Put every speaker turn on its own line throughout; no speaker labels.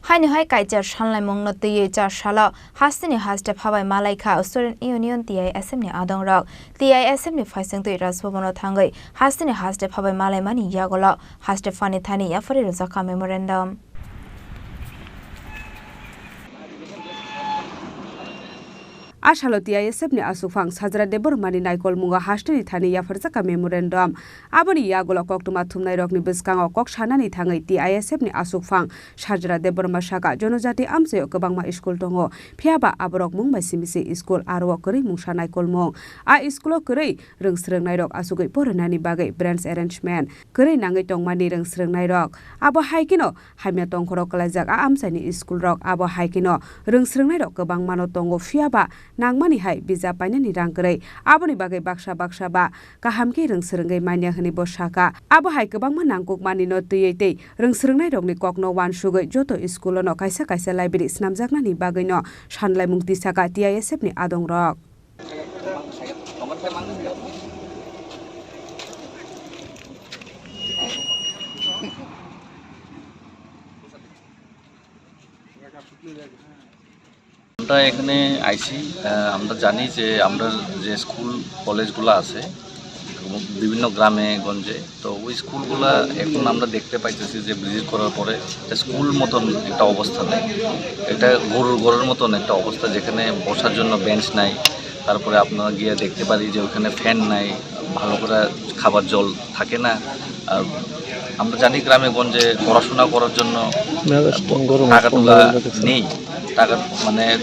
Haini Kaichar Sanlaimungno Twwi Chasalo Haste ni Hastepha bai Malaikha Student Union TISF ni Adongrok TISF ni Faisang Twwi Rasbono Thangai Haste ni Hastepha bai Malaimani Yagolo Hastepha ni Thani Yafari Rozaka Memorandum
Chasalo TISF ni asufang sajra debor mani naikol munga Haste ni thani yafarjaka memorandum aboni yagolo koktuma thumnai rokni biskango kok sanani thangai TISF ni asufang sajra debor masaka jonojati amse kobangma school tongo phiaba aborok mungma simisi school aro kori mungsa naikol mung a school kori rengsrengnai rok asugai poronani bagai branch arrangement kori nangai tongmani rengsrengnai rok abo haikino hamya tongkhoro kalajak a amsani school rok abo haikino rengsrengnai rok kobangmano tongo phiaba nangmani hai bija painani rangkrai aboni bagai baksa ba kahamki rengsrengai manya hni bosaka abo hai kobangma nangkuk mani no tui tei rengsrengnai rokni kokno wan sugai joto school no kaisa library snamjaknani bagai no Sanlaimung tisaka TISF ni Adongrok
আমরা এখানে আইছি আমরা জানি যে আমরা যে school কলেজগুলো আছে বিভিন্ন গ্রামে গঞ্জে তো ওই স্কুলগুলো এখন আমরা দেখতে পাইতেছি যে ভিজিট করার পরে স্কুল মতন একটা অবস্থা নেই এটা গরুর মতন একটা অবস্থা যেখানে বসার জন্য বেঞ্চ নাই তারপরে আপনারা গিয়ে দেখতে পারি যে ওখানে ফ্যান নাই ভালো করে খাবার জল থাকে না আর আমরা জানি গ্রামে গঞ্জে পড়াশোনা করার জন্য টাকা নেই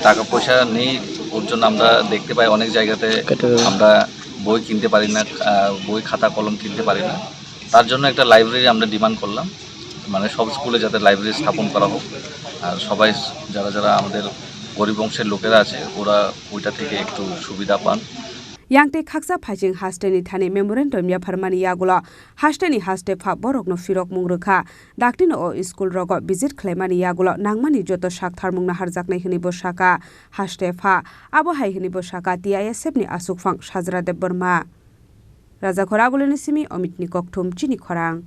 টাকা পয়সা নেই ওর জন্য আমরা দেখতে পাই অনেক জায়গাতে আমরা বই কিনতে পারি না বই খাতা কলম কিনতে পারি না তার জন্য একটা লাইব্রেরি আমরা ডিমান্ড করলাম মানে সব স্কুলে যাতে লাইব্রেরি স্থাপন করা হোক আর সবাই যারা আমাদের গরিব বংশের লোকেরা আছে ওরা ওইটা থেকে একটু সুবিধা পান
Yangte khaksa phajing Haste ni thani memorandum ya pharmani yagula Haste ni Hastepha borokno firok mungrukha daktino o school rogo visit khlaimani yagula nangmani joto sakthar mungna harjaknai hini bosaka Hastepha abo hai hini bosaka TISF ni asukphang sajra debborma Raja Khorang simi Omitni kokthum Chini Khorang